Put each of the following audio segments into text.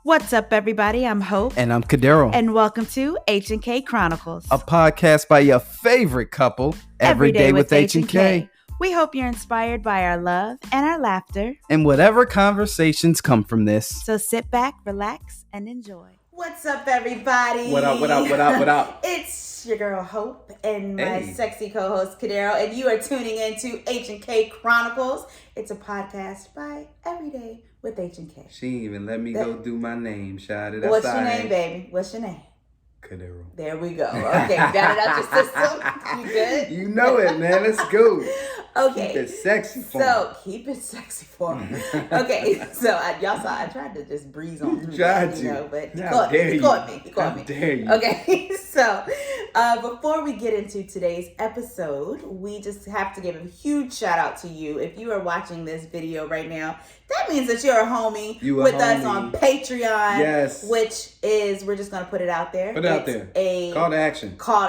What's up, everybody? I'm Hope. And I'm Kadero. And welcome to H&K Chronicles. A podcast by your favorite couple, Every Day with H&K. We hope you're inspired by our love and our laughter. And whatever conversations come from this. So sit back, relax, and enjoy. What's up, everybody? What up? It's your girl, Hope, and my sexy co-host, Kadero, and you are tuning into H&K Chronicles. It's a podcast by Every Day with H&K. She didn't even let me go do my name, Shada. What's your name, baby? What's your name? Kadero. There we go. Okay, got it out your system. You good? You know it, man. Let's go. Okay. Keep it sexy for me. So, keep it sexy for me. Okay, so y'all saw I tried to just breeze on through that, but he caught me. How dare you. Okay, so before we get into today's episode, we just have to give a huge shout out to you. If you are watching this video right now, that means that you're a homie us on Patreon. Yes. Which is, we're just going to put it out there. Put it out there. A call to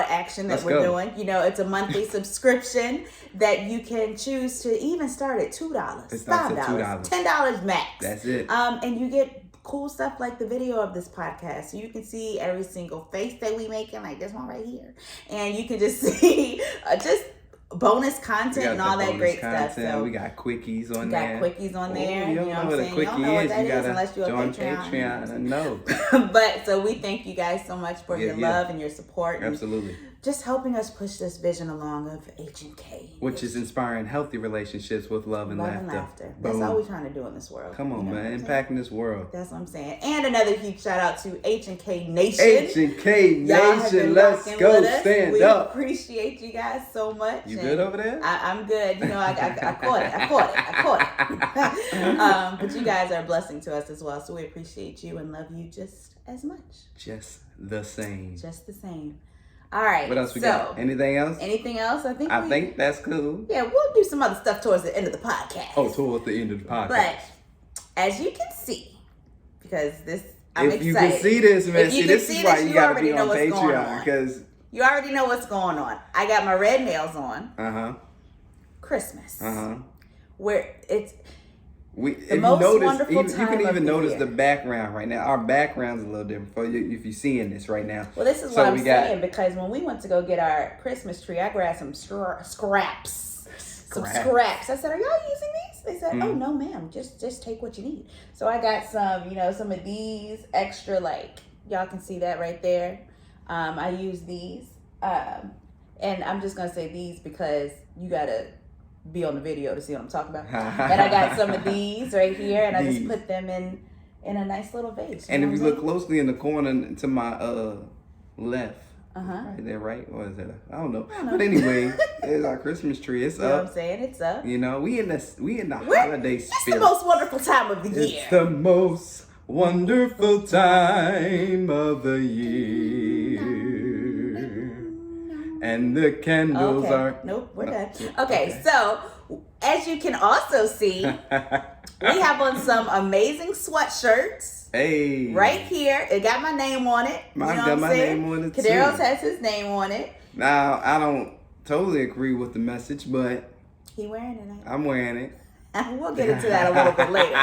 action. That we're doing. You know, it's a monthly subscription that you can choose to even start at $2, $5, $10 max. That's it. And you get cool stuff like the video of this podcast. So you can see every single face that we making, like this one right here. And you can just see just bonus content and all that great stuff. So we got quickies on there. You know what I'm saying? You don't know what that is unless you're join a Patreon. No. But so we thank you guys so much for your love and your support. Absolutely. Just helping us push this vision along of H&K. Which is inspiring healthy relationships with love and laughter. That's all we're trying to do in this world. Come on, man. Impacting this world. That's what I'm saying. And another huge shout out to H&K Nation. H&K Nation, let's go. Stand up. We appreciate you guys so much. You good over there? I'm good. You know, I caught it. But you guys are a blessing to us as well. So we appreciate you and love you just as much. Just the same. All right. What else we got? Anything else? I think that's cool. Yeah, we'll do some other stuff towards the end of the podcast. Oh, towards the end of the podcast. But as you can see, because I'm excited. You can see this, man. This is why you gotta be on Patreon, because you already know what's going on. I got my red nails on. Christmas. Where it's you can even notice the background right now. Our background's a little different for you if you're seeing this right now. Well, this is what I'm saying, because when we went to go get our Christmas tree, I grabbed some scraps. I said, "Are y'all using these?" They said, "Oh no, ma'am. Just take what you need." So I got some of these extra, like y'all can see that right there. I use these, and I'm just gonna say these because you gotta be on the video to see what I'm talking about. And I got some of these right here, and I just put them in a nice little vase. And if you look closely in the corner to my left, right there, right? Or is that? I don't know. But anyway, there's our Christmas tree. It's up. You know what I'm saying? It's up. You know, we in the holiday spirit. It's the most wonderful time of the year. It's the most wonderful time of the year. And the candles are... Nope, we're done. Okay, so as you can also see, we have on some amazing sweatshirts. Hey. Right here. It got my name on it. Mine's got my name on it too. Kadero's has his name on it. Now, I don't totally agree with the message, but... He wearing it. I'm wearing it. We'll get into that a little bit later.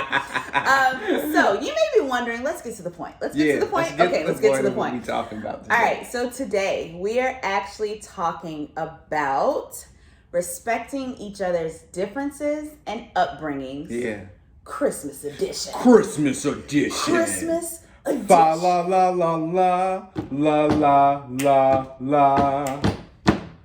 So you may be wondering, let's get to the point. Let's get to the point. Let's get to the point. What are we talking about today? All right, so today we are actually talking about respecting each other's differences and upbringings. Yeah. Christmas edition. Fa la la la la la la la la.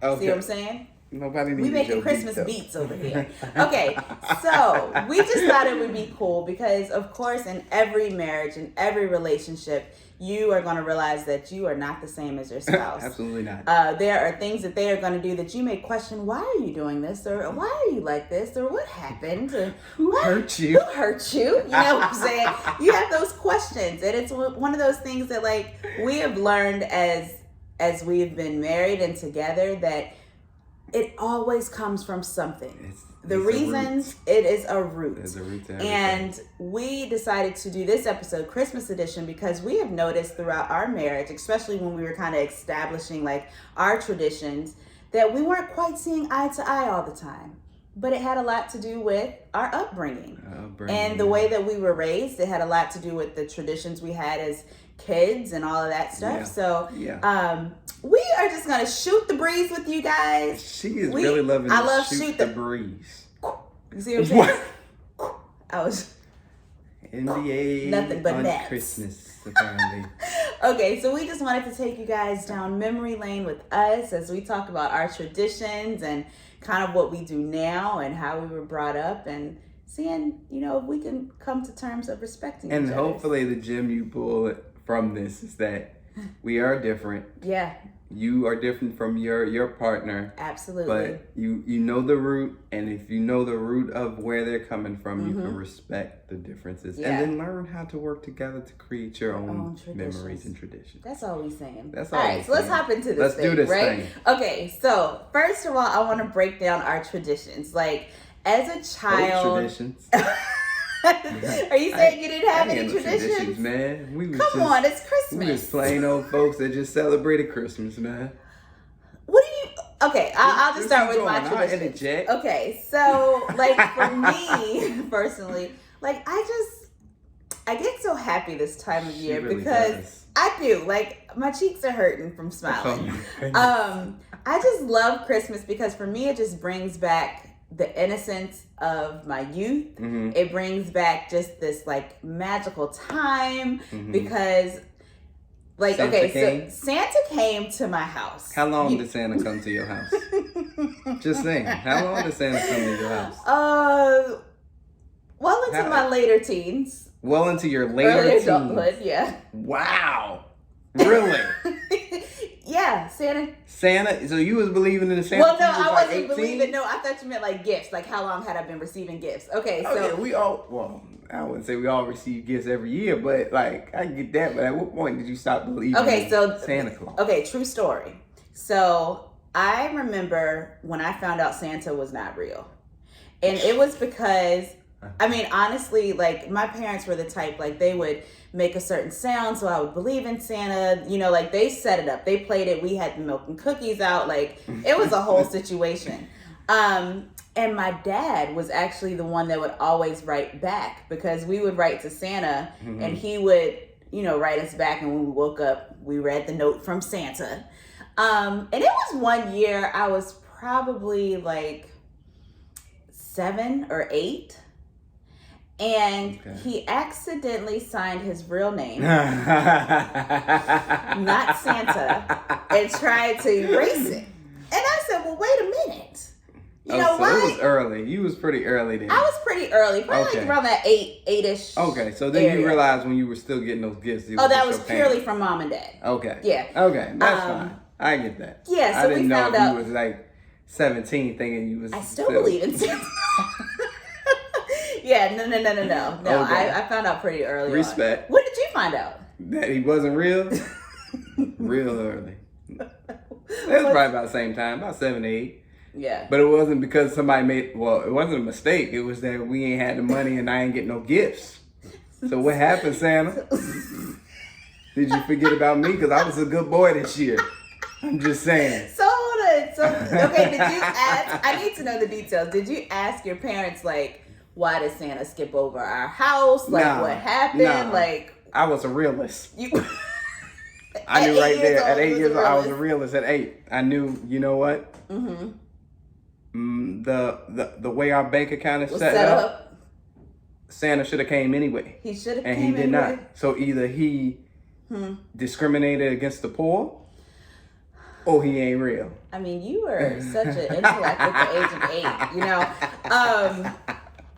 Okay. See what I'm saying? Nobody needs we making Christmas beats over here. Okay, so we just thought it would be cool because, of course, in every marriage, in every relationship, you are going to realize that you are not the same as your spouse. Absolutely not. There are things that they are going to do that you may question, why are you doing this? Or why are you like this? Or what happened? Or, Who hurt you? You know what I'm saying? You have those questions. And it's one of those things that, like, we have learned as we've been married and together that it always comes from something. It is a root. There's a root to everything. And we decided to do this episode, Christmas edition, because we have noticed throughout our marriage, especially when we were kind of establishing like our traditions, that we weren't quite seeing eye to eye all the time. but it had a lot to do with our upbringing. And the way that we were raised. It had a lot to do with the traditions we had as kids and all of that stuff. So we are just going to shoot the breeze with you guys. She is really loving shoot the breeze. You see what I'm saying? I was... NBA nothing but on that. Christmas, apparently. Okay, so we just wanted to take you guys down memory lane with us as we talk about our traditions and kind of what we do now and how we were brought up and seeing, if we can come to terms of respecting each other. And hopefully the gem you pull from this is that we are different. Yeah. You are different from your partner. Absolutely. But you know the root, and if you know the root of where they're coming from, you can respect the differences. Yeah. And then learn how to work together to create your own memories and traditions. That's all we're saying. That's all. All right, so let's hop into this thing, do this right? thing. Okay, so first of all, I want to break down our traditions. Like, as a child... traditions. Are you saying you didn't have any traditions? Man. Come on, it's Christmas. We was plain old folks that just celebrated Christmas, man. What do you... Okay, I'll just start with my traditions. Okay, so, like, for me, personally, like, I get so happy this time of year because I do. Like, my cheeks are hurting from smiling. I just love Christmas because for me, it just brings back the innocence of my youth. Mm-hmm. It brings back just this like magical time because like so Santa came to my house. How long did Santa come to your house? Just saying. How long did Santa come to your house? Well into my later teens. Well into your later teens. Adulthood, yeah. Wow. Really? Yeah, Santa. So you was believing in the Santa? Well, no, I wasn't believing. No, I thought you meant like gifts. Like how long had I been receiving gifts? Okay, so yeah, I wouldn't say we all receive gifts every year, but like I get that. But at what point did you stop believing in Santa Claus? Okay, true story. So I remember when I found out Santa was not real, and it was because I mean, honestly, like my parents were the type like they would make a certain sound, so I would believe in Santa. Like they set it up, they played it. We had the milk and cookies out. Like it was a whole situation. And my dad was actually the one that would always write back because we would write to Santa, and he would, write us back. And when we woke up, we read the note from Santa. And it was one year I was probably like 7 or 8. And he accidentally signed his real name, not Santa, and tried to erase it. And I said, well, wait a minute. You know why? It was early. You was pretty early then. I was pretty early, probably like around that 8-ish. Okay, so then you realized when you were still getting those gifts. That was purely from mom and dad. Okay. Yeah. Okay, that's fine. I get that. Yeah, so I didn't know found out. You was like 17 thinking you was. I still believe in Santa. Yeah, no. Okay. I found out pretty early. Respect. On. When did you find out? That he wasn't real? Real early. It was probably about the same time, about 7 to 8. Yeah. But it wasn't because somebody it wasn't a mistake. It was that we ain't had the money and I ain't get no gifts. So what happened, Santa? Did you forget about me? Because I was a good boy this year. I'm just saying. So hold on. Did you ask? I need to know the details. Did you ask your parents, like, why did Santa skip over our house? Like, what happened? Nah. Like, I was a realist. I knew right there at 8 years old. I was a realist at 8. I knew. You know what? The way our bank account is set up, Santa should have came anyway. He should have, and he did not. So either he discriminated against the poor, or he ain't real. I mean, you were such an intellect at the age of 8.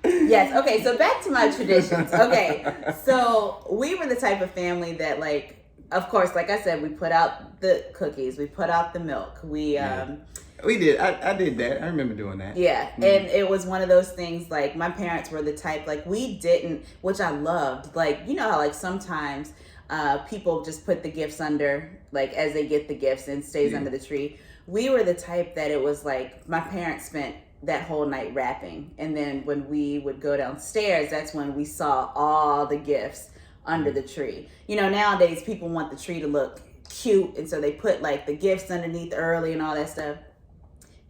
Yes. Okay. So back to my traditions. Okay. So we were the type of family that, like, of course, like I said, we put out the cookies, we put out the milk. We did. I did that. I remember doing that. Yeah. Mm-hmm. And it was one of those things, like, my parents were the type, like, we didn't, which I loved. Like, you know how, like, sometimes people just put the gifts under, like, as they get the gifts and stays under the tree. We were the type that it was like, my parents spent that whole night wrapping. And then when we would go downstairs, that's when we saw all the gifts under the tree. Nowadays people want the tree to look cute. And so they put like the gifts underneath early and all that stuff.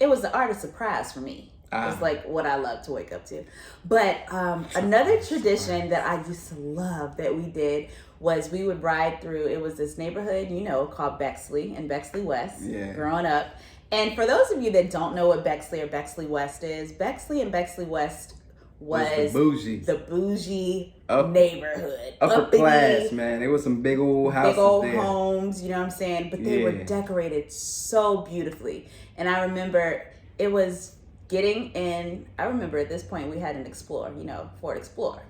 It was the art of surprise for me. It's like what I love to wake up to. But another tradition that I used to love that we did was we would ride through, it was this neighborhood, called Bexley in Bexley West, growing up. And for those of you that don't know what Bexley or Bexley West is, Bexley and Bexley West was the bougie neighborhood. Upper class, man. There was some big old houses, big old homes, you know what I'm saying? But they were decorated so beautifully. And I remember it was getting in, I remember at this point we had an Explorer, Ford Explorer.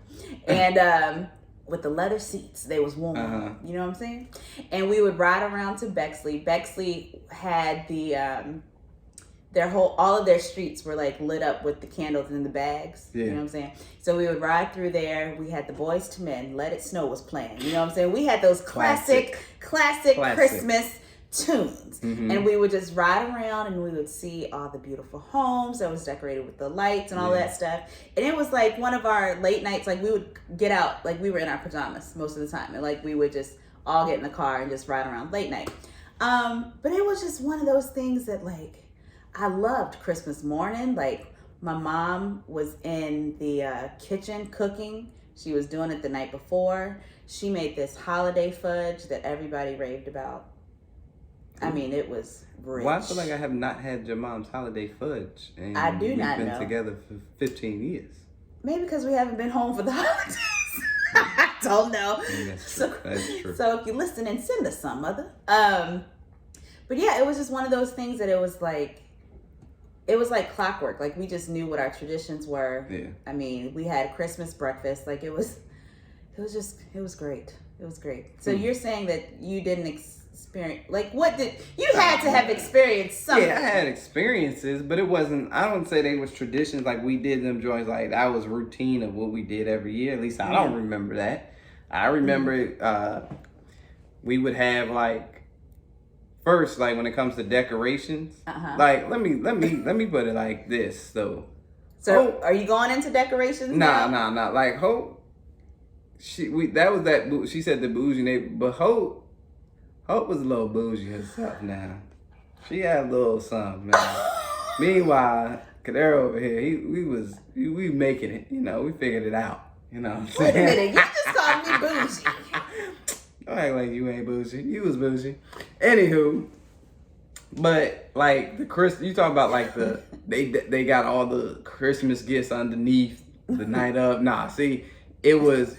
And with the leather seats, they was warm, you know what I'm saying? And we would ride around to Bexley. Bexley had the, all of their streets were like lit up with the candles in the bags, you know what I'm saying? So we would ride through there. We had the Boys to Men, Let It Snow was playing, you know what I'm saying? We had those classic Christmas tunes. And we would just ride around and we would see all the beautiful homes that was decorated with the lights and all that stuff. And it was like one of our late nights, like we would get out, like we were in our pajamas most of the time. And like we would just all get in the car and just ride around late night. But it was just one of those things that like, I loved Christmas morning. Like my mom was in the kitchen cooking. She was doing it the night before. She made this holiday fudge that everybody raved about. I mean, it was rich. Well, I feel like I have not had your mom's holiday fudge. And I do not know. We've been together for 15 years. Maybe because we haven't been home for the holidays. I don't know. That's true. That's true. So if you're listening, send us some, mother. But yeah, it was just one of those things that it was like clockwork. Like we just knew what our traditions were. Yeah. I mean, we had Christmas breakfast. Like it was great. It was great. So you're saying that you didn't experience, like what did, you had to have experienced something. Yeah, I had experiences, but it wasn't, I don't say they was traditions like we did them joints, like that was routine of what we did every year. At least I don't remember that. I remember we would have like, first, like when it comes to decorations, like let me put it like this though. So Hope, are you going into decorations? Nah. Like Hope, she said the bougie neighbor, but Hope was a little bougie herself now. She had a little something, man. Meanwhile, Kadero over here, we making it, we figured it out. You know what I'm saying? Wait a minute, you just called me bougie. Don't act like you ain't bougie. You was bougie. Anywho, but like you talk about like they got all the Christmas gifts underneath the night of. Nah, see, it was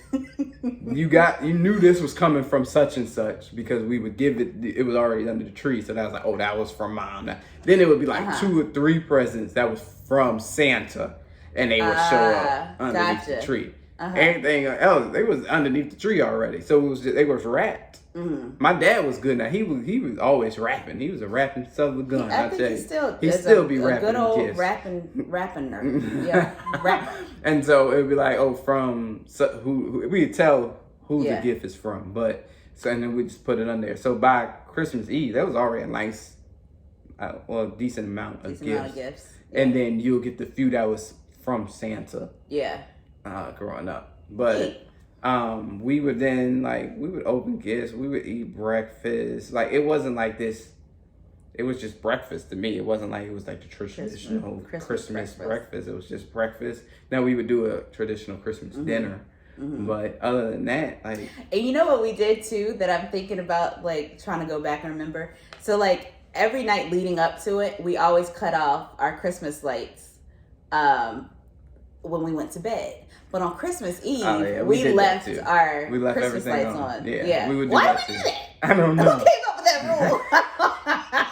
you knew this was coming from such and such because we would give it was already under the tree, so that was like, oh, that was from mom. Then it would be like 2 or 3 presents that was from Santa, and they would show up underneath the tree. Everything else, they was underneath the tree already, so they was wrapped. My dad was good now. He was always rapping. He was a rapping son of a gun. I think he still be rapping. Good old rapping nerd. Yeah, rap. And so it would be like, oh, from who we'd tell who the gift is from, and then we just put it on there. So by Christmas Eve, that was already a nice, decent amount of gifts. Yeah. And then you'll get the few that was from Santa. Yeah. Growing up, but we would then we would open gifts, we would eat breakfast. Like it wasn't like this, it was just breakfast to me. It wasn't like it was like the traditional Christmas breakfast. It was just breakfast. Now we would do a traditional Christmas dinner, but other than that, like, and you know what we did too that I'm thinking about, like trying to go back and remember. So like every night leading up to it, we always cut off our Christmas lights when we went to bed. But on Christmas Eve, we left our Christmas lights on. Yeah. We would do Why that do we too. do that? I don't know. Who came up with that rule?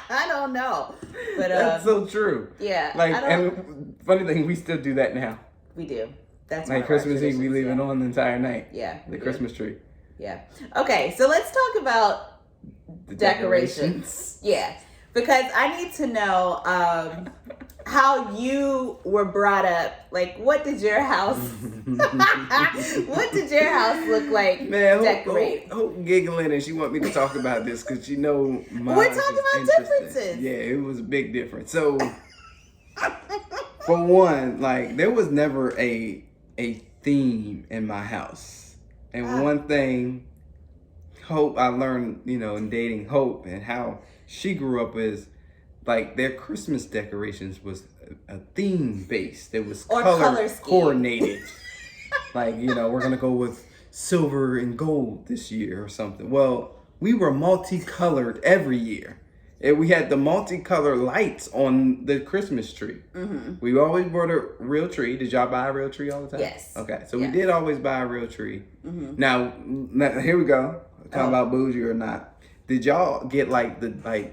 I don't know. But that's so true. Yeah. And funny thing, we still do that now. We do. That's like Christmas Eve, we leave it on the entire night. Yeah. The Christmas tree. Yeah. Okay, so let's talk about the decorations. Yeah. Because I need to know how you were brought up. Like, what did your house look like? Man, decorated? Hope giggling and she want me to talk about this because she know we're talking about differences. Yeah, it was a big difference. So for one, like there was never a theme in my house. And one thing Hope I learned, in dating Hope and how she grew up is like their Christmas decorations was a theme based. It was or color coordinated. Like, you know, we're gonna go with silver and gold this year or something. Well, we were multicolored every year. And we had the multicolored lights on the Christmas tree. Mm-hmm. We always bought a real tree. Did y'all buy a real tree all the time? Yes. Okay, so we did always buy a real tree. Mm-hmm. Now, here we go. Talking about bougie or not. Did y'all get like the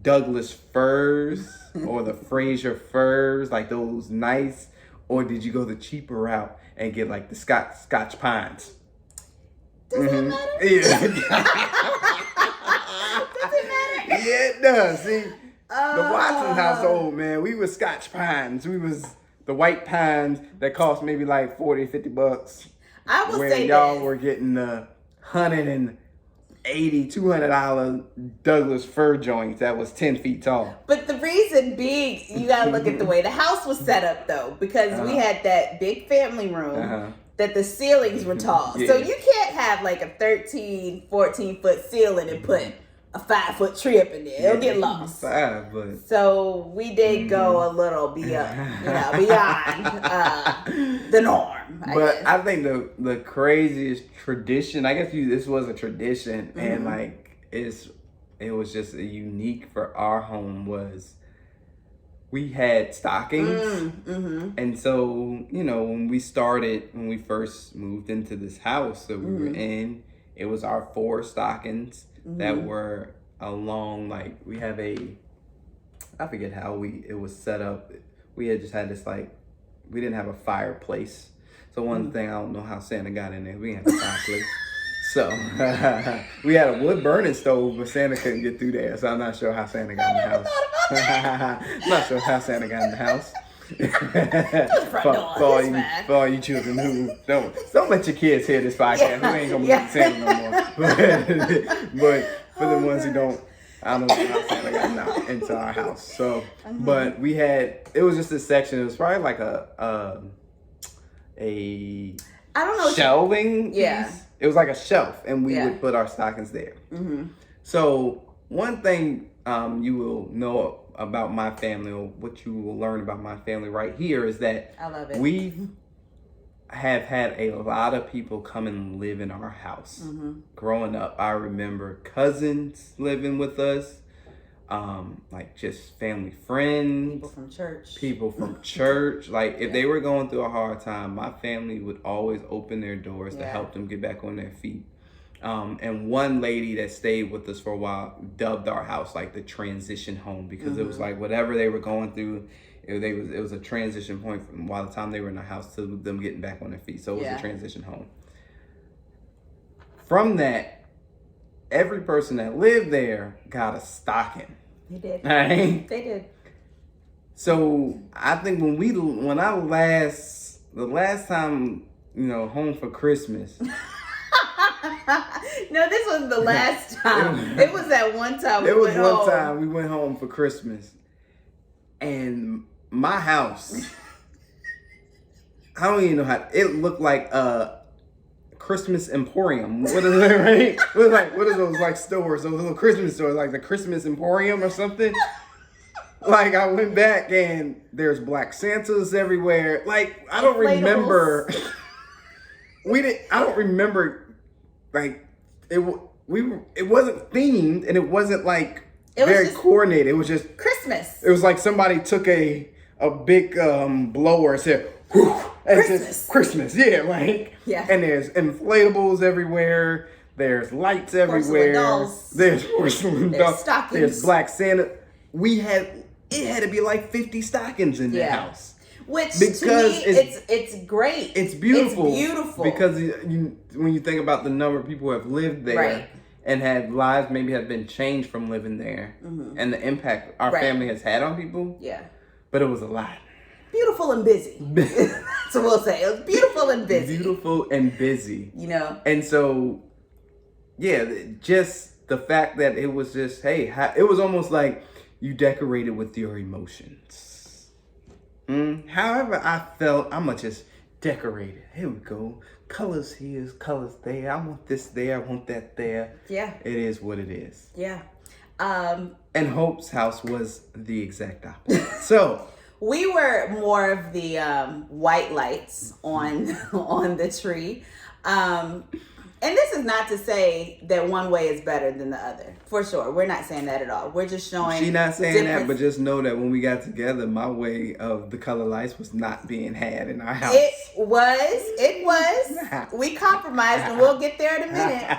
Douglas firs or the Fraser firs, like those nice, or did you go the cheaper route and get like the Scotch pines? Does that matter? Yeah, it does. See, the Watson household, man, we was Scotch pines. We was the white pines that cost maybe like $40, $50. I will where say y'all this. were getting the $180, $200 Douglas fir joints that was 10 feet tall. But the reason being, you gotta look at the way the house was set up though, because we had that big family room. That the ceilings were tall. So you can't have like a 13, 14 foot ceiling and put a 5 foot tree up in there. It'll get lost. So we did go a little beyond, the norm. I think the craziest tradition, I guess this was a tradition, and like it was just a unique for our home was we had stockings. And so, you know, when we first moved into this house that we were in, it was our 4 stockings that were along, like, we have I forget how it was set up. We had just had this, like, we didn't have a fireplace. So one thing, I don't know how Santa got in there. We didn't have a fireplace. So we had a wood burning stove, but Santa couldn't get through there. So I'm not sure how Santa got in the house. Not sure how Santa got in the house. for all you children who don't let your kids hear this podcast. We ain't gonna believe Santa no more. But for the ones who don't, I don't know how Santa got into our house. So, but it was just a section. It was probably like a I don't know, shelving piece. It was like a shelf, and we would put our stockings there. So one thing you will know about my family, or what you will learn about my family right here, is that I love it. We have had a lot of people come and live in our house. Growing up, I remember cousins living with us, like just family friends. People from church. Like if they were going through a hard time, my family would always open their doors to help them get back on their feet. And one lady that stayed with us for a while dubbed our house like the transition home, because it was like whatever they were going through, it was a transition point from by the time they were in the house to them getting back on their feet. So it was a transition home. From that, every person that lived there got a stocking. They did. Right? They did. So I think the last time, home for Christmas. No, this was the last time. It was that one time we went home. Time we went home for Christmas. And my house, I don't even know how, it looked like a Christmas Emporium. What is it, right? What are those like stores, those little Christmas stores, like the Christmas Emporium or something? Like I went back and there's Black Santas everywhere. Like I don't remember. I don't remember. Like it wasn't themed, and it wasn't like very coordinated. It was just Christmas. It was like somebody took a big blower and said, whew, and Christmas. Christmas, yeah, like And there's inflatables everywhere. There's lights everywhere. There's porcelain dolls. Stockings. There's Black Santa. It had to be like 50 stockings in the house. Which because to me, it's great. It's beautiful. It's beautiful. Because when you think about the number of people who have lived there and had lives maybe have been changed from living there, and the impact our family has had on people. Yeah. But it was a lot. Beautiful and busy. So we'll say it was beautiful and busy. Beautiful and busy. And so, just the fact that it was just, it was almost like you decorated with your emotions. However I felt, I'ma just decorate it. Here we go. Colors here, colors there. I want this there. I want that there. Yeah. It is what it is. Yeah. And Hope's house was the exact opposite. So we were more of the white lights on the tree. And this is not to say that one way is better than the other. For sure. We're not saying that at all. We're just showing... She's not saying that, but just know that when we got together, my way of the color lights was not being had in our house. It was. We compromised, and we'll get there in a minute.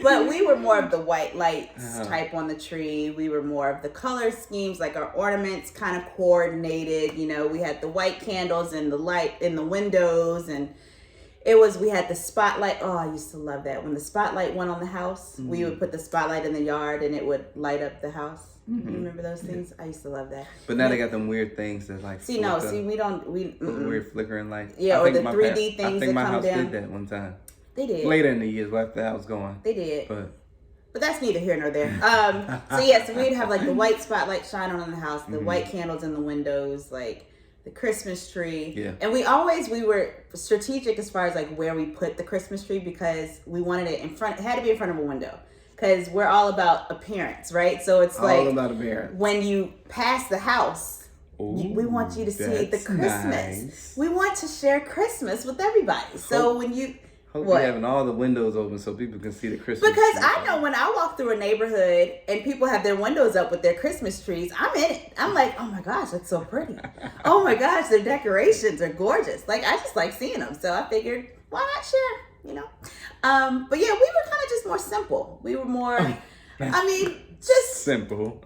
But we were more of the white lights type on the tree. We were more of the color schemes, like our ornaments kind of coordinated. You know, we had the white candles and the light in the windows, and we had the spotlight. Oh, I used to love that. When the spotlight went on the house, we would put the spotlight in the yard and it would light up the house. You remember those things? I used to love that. But now they got them weird things that like... we don't... Weird flickering lights. Yeah, or the 3D things that come down. I think my house did that one time. They did. Later in the years, after I was gone. They did. But that's neither here nor there. So we'd have like the white spotlight shining on the house, the white candles in the windows, like... the Christmas tree. Yeah. And we were strategic as far as like where we put the Christmas tree, because we wanted it in front. It had to be in front of a window, because we're all about appearance, right? So it's all about appearance. When you pass the house, we want you to see the Christmas. Nice. We want to share Christmas with everybody. So when you... Hope you're having all the windows open so people can see the Christmas Because tree. I know when I walk through a neighborhood and people have their windows up with their Christmas trees, I'm in it. I'm like, oh my gosh, that's so pretty. Oh my gosh, their decorations are gorgeous. Like, I just like seeing them. So I figured, why not share, you know? But yeah, we were kind of just more simple. We were more, just... simple.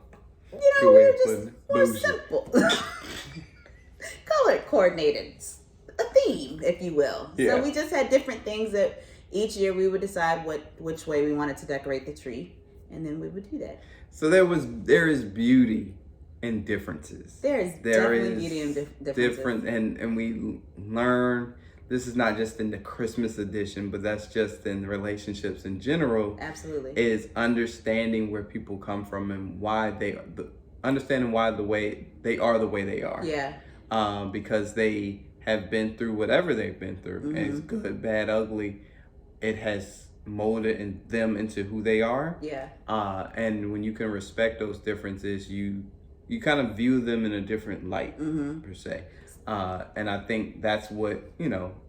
You know, we were just more simple. Color coordinated. A theme, if you will. Yeah. So we just had different things that each year we would decide which way we wanted to decorate the tree, and then we would do that. So there is beauty in differences. There is definitely beauty in differences. Different, and we learn. This is not just in the Christmas edition, but that's just in relationships in general. Absolutely, is understanding where people come from and why understanding why the way they are the way they are. Yeah. Because they have been through whatever they've been through. And it's good, bad, ugly. It has molded them into who they are. Yeah. And when you can respect those differences, you kind of view them in a different light, per se. And I think that's what,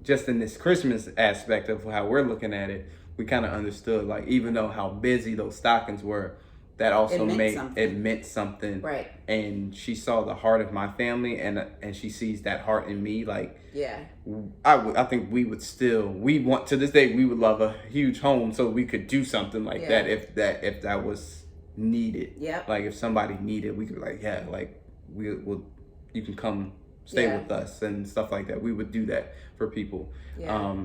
just in this Christmas aspect of how we're looking at it, we kind of understood, like, even though how busy those stockings were, that also meant something. Right. And she saw the heart of my family, and she sees that heart in me. Like, yeah, I think we would to this day, we would love a huge home so we could do something like that if that was needed. Yeah. Like if somebody needed, we could you can come stay with us and stuff like that. We would do that for people. Yeah.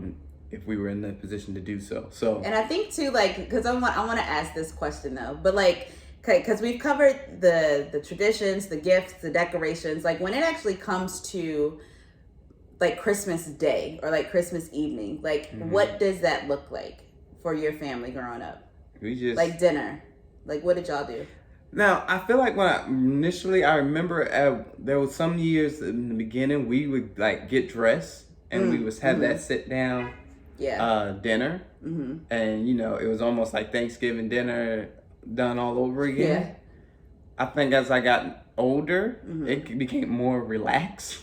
If we were in the position to do so. And I think too, like, because I want to ask this question though, but like, because we've covered the traditions, the gifts, the decorations. Like when it actually comes to like Christmas Day or like Christmas evening, like what does that look like for your family growing up? We just like dinner. Like what did y'all do? Now, I feel like I remember there was some years in the beginning we would like get dressed and we would have that sit down dinner. And it was almost like Thanksgiving dinner done all over again. Yeah. I think as I got older, it became more relaxed.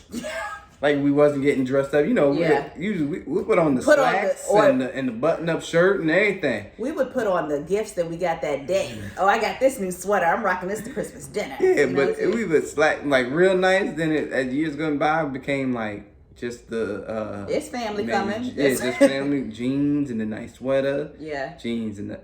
Like we wasn't getting dressed up, we put on the slacks and the button-up shirt and everything. We would put on the gifts that we got that day. Oh, I got this new sweater. I'm rocking this to Christmas dinner. Yeah, but we would slack like real nice. Then as years going by, it became like just the it's family coming. Yeah, just family jeans and a nice sweater. Yeah, jeans and the.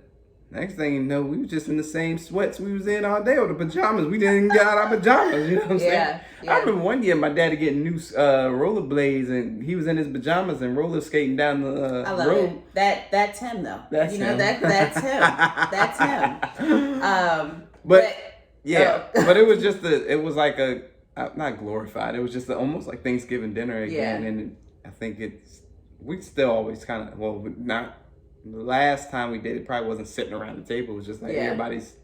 Next thing you know, we was just in the same sweats we was in all day, or the pajamas. We didn't get out our pajamas, you know what I'm saying? Yeah. I remember one year my daddy getting new rollerblades, and he was in his pajamas and roller skating down the I love road. It. That's him, though. That's him. That's him. That's him. But it was just it was like not glorified. It was just almost like Thanksgiving dinner again, and I think we still always kind of, not. The last time we did it probably wasn't sitting around the table. It was just like everybody's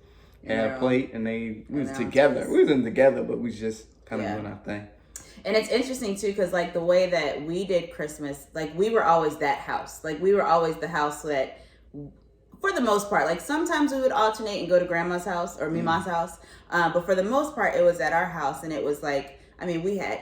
had a plate and we was together. We wasn't together, but we just kind of doing our thing. And it's interesting too, because like the way that we did Christmas, like we were always that house. Like we were always the house that for the most part. Like sometimes we would alternate and go to grandma's house or Mima's house. But for the most part, it was at our house. And it was like, I mean, we had,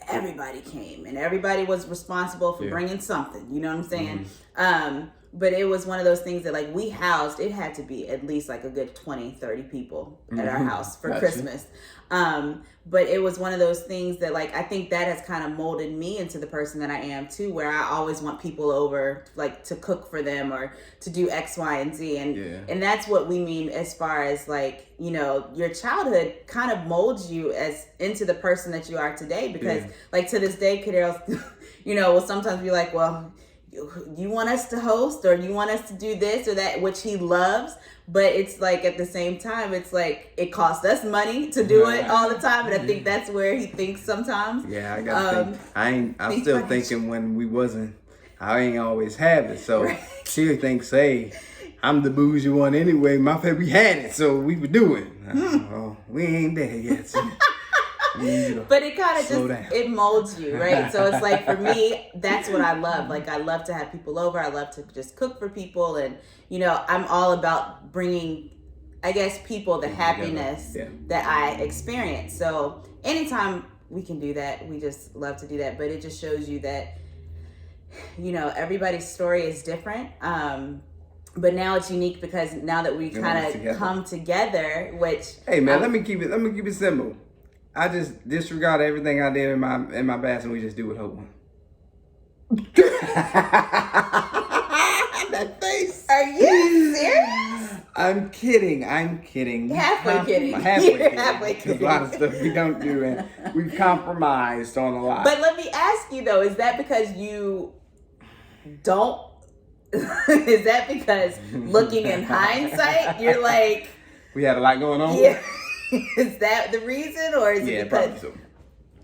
everybody came and everybody was responsible for bringing something. You know what I'm saying? But it was one of those things that like we housed, it had to be at least like a good 20, 30 people at our house for Christmas. But it was one of those things that like, I think that has kind of molded me into the person that I am too, where I always want people over like to cook for them or to do X, Y, and Z. And that's what we mean as far as like, you know, your childhood kind of molds you as into the person that you are today, because like to this day, Kadero, you know, will sometimes be like, well, you want us to host or you want us to do this or that, which he loves, but it's like at the same time it's like it costs us money to do it all the time, and I think that's where he thinks sometimes. I gotta think. I'm still thinking when we wasn't, I ain't always have it, so she thinks, hey, I'm the bougie one anyway, my family we had it, so we would do it. Oh, we ain't there yet, so. But it kind of just, it molds you, right? So it's like, for me, that's what I love. Like, I love to have people over. I love to just cook for people. And, you know, I'm all about bringing, I guess, people the happiness that I experience. So anytime we can do that, we just love to do that. But it just shows you that, you know, everybody's story is different. But now it's unique because now that we kind of come together, which... Hey, man, let me keep it simple. I just disregard everything I did in my bathroom. We just do what Hope wants. That face. Are you serious? I'm kidding. Halfway kidding. Halfway kidding. A lot of stuff we don't do, and we've compromised on a lot. But let me ask you though, is that because you don't? Is that because looking in hindsight, you're like, we had a lot going on? Yeah. Is that the reason, or is it because... probably so.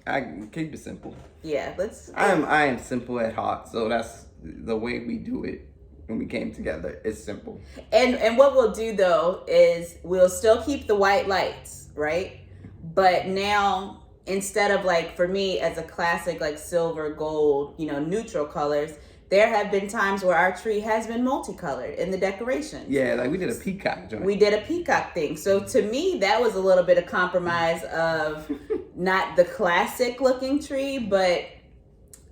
I keep it simple. Yeah, I am simple at heart, so that's the way we do it when we came together. It's simple. And what we'll do though is we'll still keep the white lights, right? But now instead of like, for me as a classic like silver, gold, you know, neutral colors, there have been times where our tree has been multicolored in the decorations. Yeah, like we did a peacock joint. We did a peacock thing. So to me, that was a little bit of compromise of not the classic looking tree, but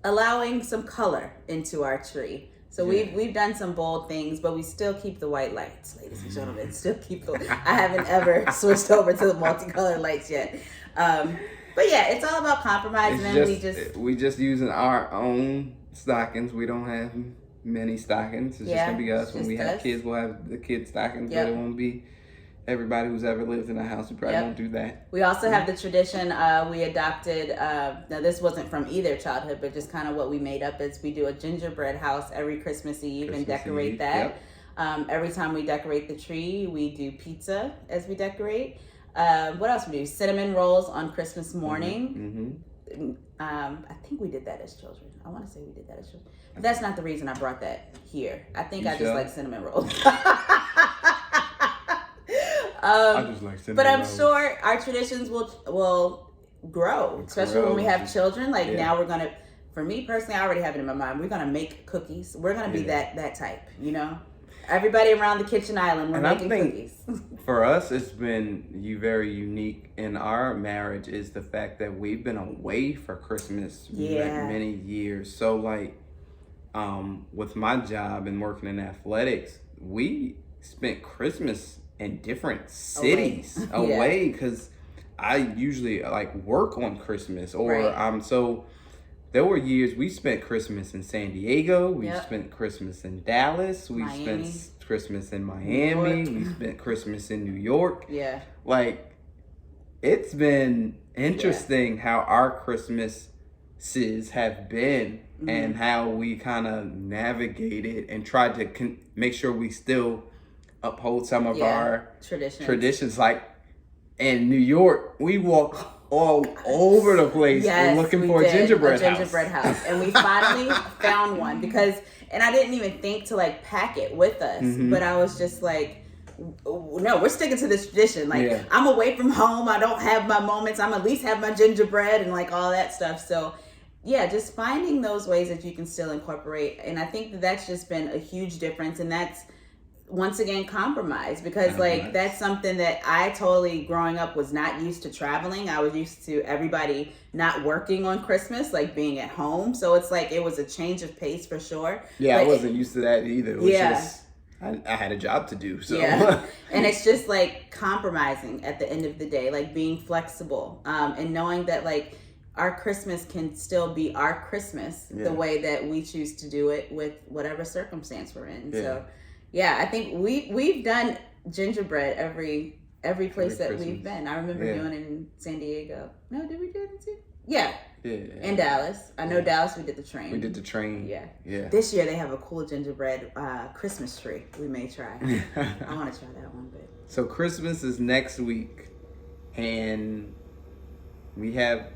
allowing some color into our tree. So we've done some bold things, but we still keep the white lights, ladies and gentlemen. Still keep the. I haven't ever switched over to the multicolored lights yet. But yeah, it's all about compromise, and we just using our own stockings. We don't have many stockings. It's just gonna be us. When we have kids, we'll have the kids' stockings, but it won't be everybody who's ever lived in a house. We probably won't do that. We also have the tradition we adopted. Now this wasn't from either childhood, but just kind of what we made up is we do a gingerbread house every Christmas Eve and decorate that. Every time we decorate the tree, we do pizza as we decorate. What else we do? Cinnamon rolls on Christmas morning. I think we did that as children. I want to say we did that as children. But that's not the reason I brought that here. I think I just like cinnamon rolls. I just like cinnamon but I'm rolls. sure our traditions will grow, especially when we have children. Like now we're going to, for me personally, I already have it in my mind. We're going to make cookies. We're going to be that type, you know? Everybody around the kitchen island, we're making cookies. For us, it's been very unique in our marriage is the fact that we've been away for Christmas many years. So like, with my job and working in athletics, we spent Christmas in different cities away because I usually like work on Christmas or so. There were years we spent Christmas in San Diego. We spent Christmas in Dallas. We spent Christmas in Miami. We spent Christmas in New York. Yeah. Like, it's been interesting how our Christmases have been and how we kind of navigated and tried to make sure we still uphold some of our traditions. Like, in New York, we walked all over the place looking for a gingerbread house. And we finally found one and I didn't even think to like pack it with us, but I was just like, no, we're sticking to this tradition. Like I'm away from home. I don't have my moments. I'm at least have my gingerbread and like all that stuff. So yeah, just finding those ways that you can still incorporate. And I think that's just been a huge difference. And that's once again, compromise, because like that's something that I totally growing up was not used to traveling. I was used to everybody not working on Christmas, like being at home. So it's like it was a change of pace for sure. Yeah, but I wasn't used to that either. It was just, I had a job to do. So and it's just like compromising at the end of the day, like being flexible, and knowing that like our Christmas can still be our Christmas the way that we choose to do it with whatever circumstance we're in. So yeah, I think we've done gingerbread every place that Christmas. We've been. I remember doing it in San Diego. No, did we do it in San Diego? Yeah. In Dallas. I know Dallas we did the train. We did the train. Yeah. This year they have a cool gingerbread Christmas tree we may try. I want to try that one. But so Christmas is next week, and we have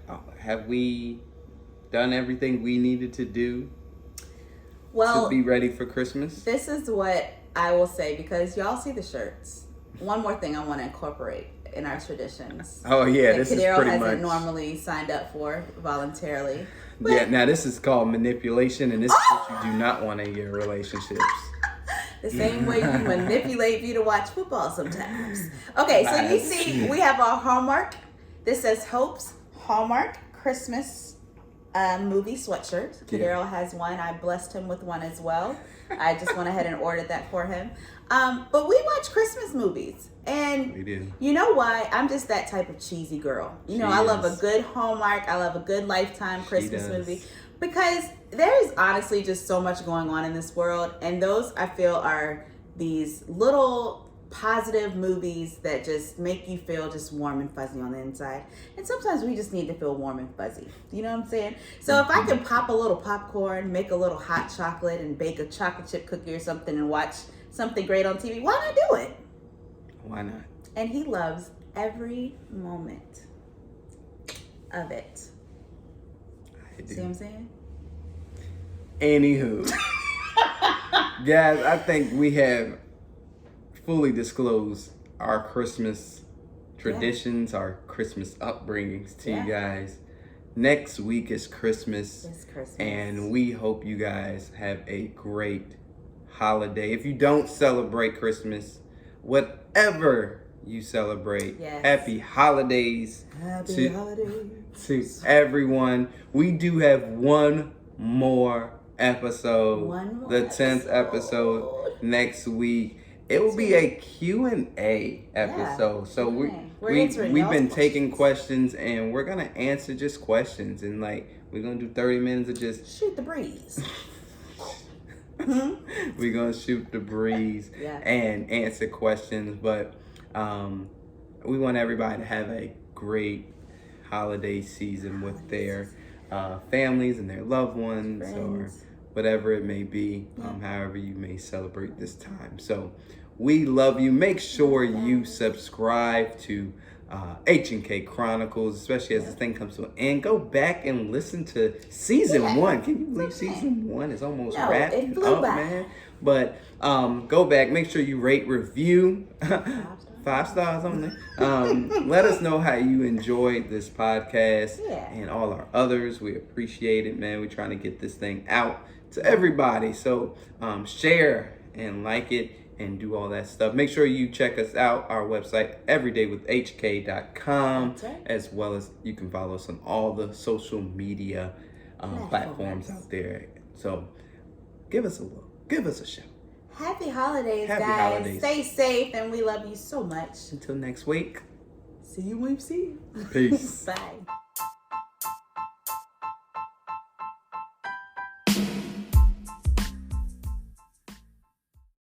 we done everything we needed to do to be ready for Christmas? This is what I will say, because y'all see the shirts. One more thing I want to incorporate in our traditions. Oh yeah, that this Kadero is pretty hasn't much normally signed up for voluntarily. But yeah, now this is called manipulation, and this is what you do not want in your relationships. The same way you manipulate me to watch football sometimes. Okay, so you see, we have our Hallmark. This says Hope's Hallmark Christmas movie sweatshirt. Kadero has one. I blessed him with one as well. I just went ahead and ordered that for him. But we watch Christmas movies. And you know why? I'm just that type of cheesy girl. You know, I love a good Hallmark. I love a good Lifetime Christmas movie. Because there is honestly just so much going on in this world. And those, I feel, are these little positive movies that just make you feel just warm and fuzzy on the inside. And sometimes we just need to feel warm and fuzzy. You know what I'm saying? So if I can pop a little popcorn, make a little hot chocolate, and bake a chocolate chip cookie or something and watch something great on TV, why not do it? Why not? And he loves every moment of it. I do. See what I'm saying? Anywho. Guys, I think we have fully disclosed our Christmas traditions, our Christmas upbringings to you guys. Next week is Christmas. It's Christmas. And we hope you guys have a great holiday. If you don't celebrate Christmas, whatever you celebrate, happy holidays. Happy holidays to everyone. We do have one more episode, the 10th episode next week. It will be a Q&A episode. So we've been taking questions, and we're going to answer just questions. And like, we're going to do 30 minutes of just shoot the breeze. We're going to shoot the breeze and answer questions. But we want everybody to have a great holiday season with their families and their loved ones, or whatever it may be, however you may celebrate this time. So we love you. Make sure you subscribe to H&K Chronicles, especially as this thing comes to an end. Go back and listen to season 1. Can you believe season 1 is almost wrapped up, man? But go back. Make sure you rate, review. 5 stars on there. Let us know how you enjoyed this podcast and all our others. We appreciate it, man. We're trying to get this thing out to everybody. So share and like it and do all that stuff. Make sure you check us out, our website, everydaywithhk.com, as well as you can follow us on all the social media platforms out there. So give us a look. Give us a shout. Happy holidays, guys. Stay safe, and we love you so much. Until next week. See you when we see you. Peace. Bye.